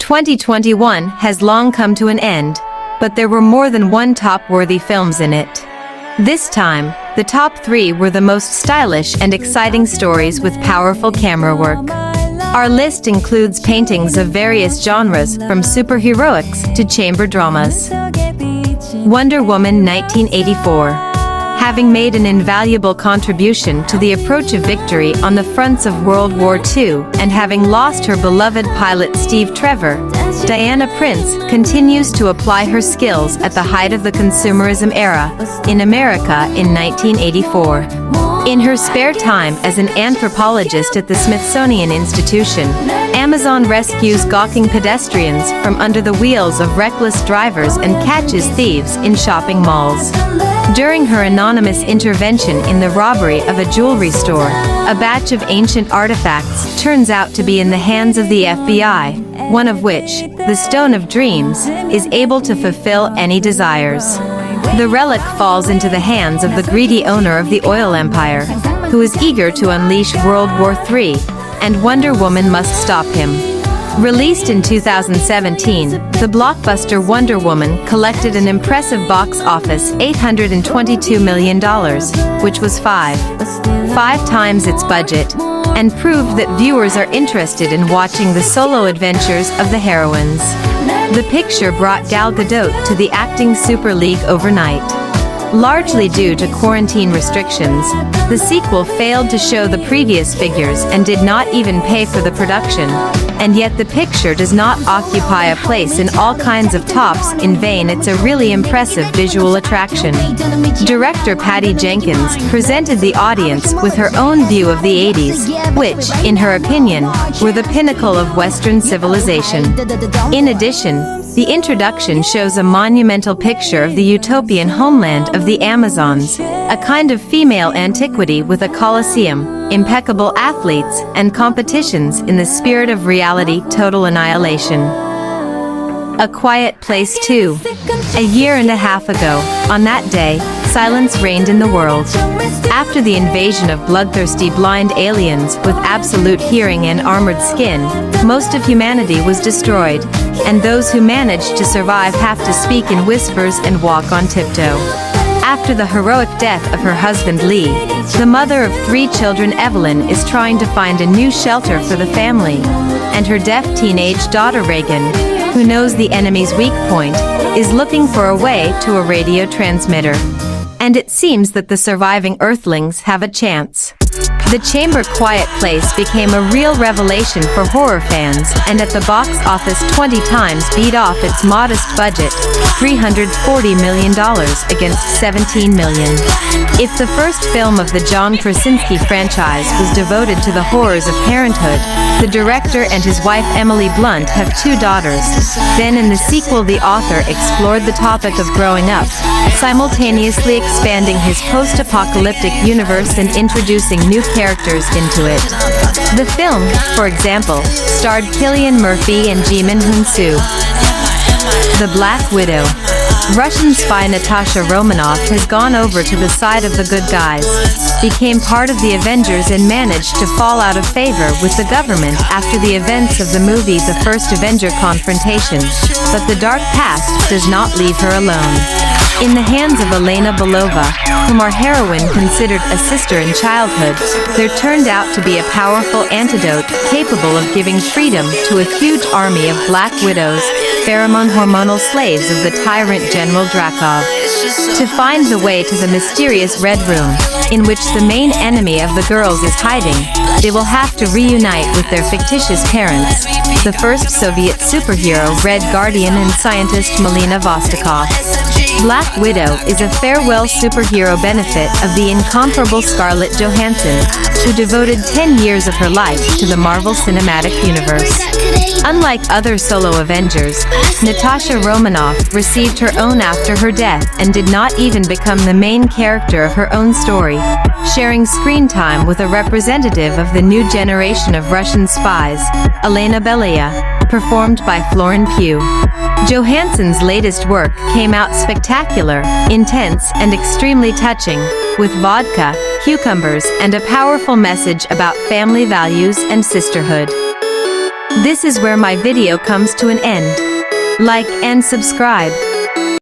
2021 has long come to an end, but there were more than one top-worthy films in it. This time, the top 3 were the most stylish and exciting stories with powerful camera work. Our list includes paintings of various genres, from superheroics to chamber dramas. Wonder Woman 1984. Having made an invaluable contribution to the approach of victory on the fronts of World War II, and having lost her beloved pilot Steve Trevor, Diana Prince continues to apply her skills at the height of the consumerism era in America in 1984. In her spare time as an anthropologist at the Smithsonian Institution, Amazon rescues gawking pedestrians from under the wheels of reckless drivers and catches thieves in shopping malls. During her anonymous intervention in the robbery of a jewelry store, a batch of ancient artifacts turns out to be in the hands of the FBI, one of which, the Stone of Dreams, is able to fulfill any desires. The relic falls into the hands of the greedy owner of the oil empire, who is eager to unleash World War III, and Wonder Woman must stop him. Released in 2017, the blockbuster Wonder Woman collected an impressive box office $822 million, which was five times its budget, and proved that viewers are interested in watching the solo adventures of the heroines. The picture brought Gal Gadot to the acting Super League overnight. Largely due to quarantine restrictions, the sequel failed to show the previous figures and did not even pay for the production. And yet the picture does not occupy a place in all kinds of tops in vain. It's a really impressive visual attraction. Director Patty Jenkins presented the audience with her own view of the 80s, which, in her opinion, were the pinnacle of Western civilization. In addition, the introduction shows a monumental picture of the utopian homeland of the Amazons, a kind of female antiquity with a colosseum, impeccable athletes, and competitions in the spirit of reality total annihilation. A Quiet Place 2. A year and a half ago, on that day, silence reigned in the world. After the invasion of bloodthirsty blind aliens with absolute hearing and armored skin, most of humanity was destroyed, and those who managed to survive have to speak in whispers and walk on tiptoe. After the heroic death of her husband Lee, the mother of 3 children Evelyn is trying to find a new shelter for the family, and her deaf teenage daughter Reagan, who knows the enemy's weak point, is looking for a way to a radio transmitter. And it seems that the surviving Earthlings have a chance. The Chamber Quiet Place became a real revelation for horror fans, and at the box office 20 times beat off its modest budget, $340 million against $17 million. If the first film of the John Krasinski franchise was devoted to the horrors of parenthood, the director and his wife Emily Blunt have 2 daughters. Then in the sequel the author explored the topic of growing up, simultaneously expanding his post-apocalyptic universe and introducing new characters into it. The film, for example, starred Cillian Murphy and Ji Min-hoon Soo. The Black Widow. Russian spy Natasha Romanoff has gone over to the side of the good guys, became part of the Avengers and managed to fall out of favor with the government after the events of the movie The First Avenger Confrontation, but the dark past does not leave her alone. In the hands of Elena Belova, whom our heroine considered a sister in childhood, there turned out to be a powerful antidote capable of giving freedom to a huge army of Black Widows, pheromone-hormonal slaves of the tyrant General Drakov. To find the way to the mysterious Red Room, in which the main enemy of the girls is hiding, they will have to reunite with their fictitious parents, the first Soviet superhero Red Guardian and scientist Melina Vostokov. Black Widow is a farewell superhero benefit of the incomparable Scarlett Johansson, who devoted 10 years of her life to the Marvel Cinematic Universe. Unlike other solo Avengers, Natasha Romanoff received her own after her death and did not even become the main character of her own story, sharing screen time with a representative of the new generation of Russian spies, Elena Belaya, performed by Florin Pugh. Johansson's latest work came out spectacular, intense, and extremely touching, with vodka, cucumbers, and a powerful message about family values and sisterhood. This is where my video comes to an end. Like and subscribe.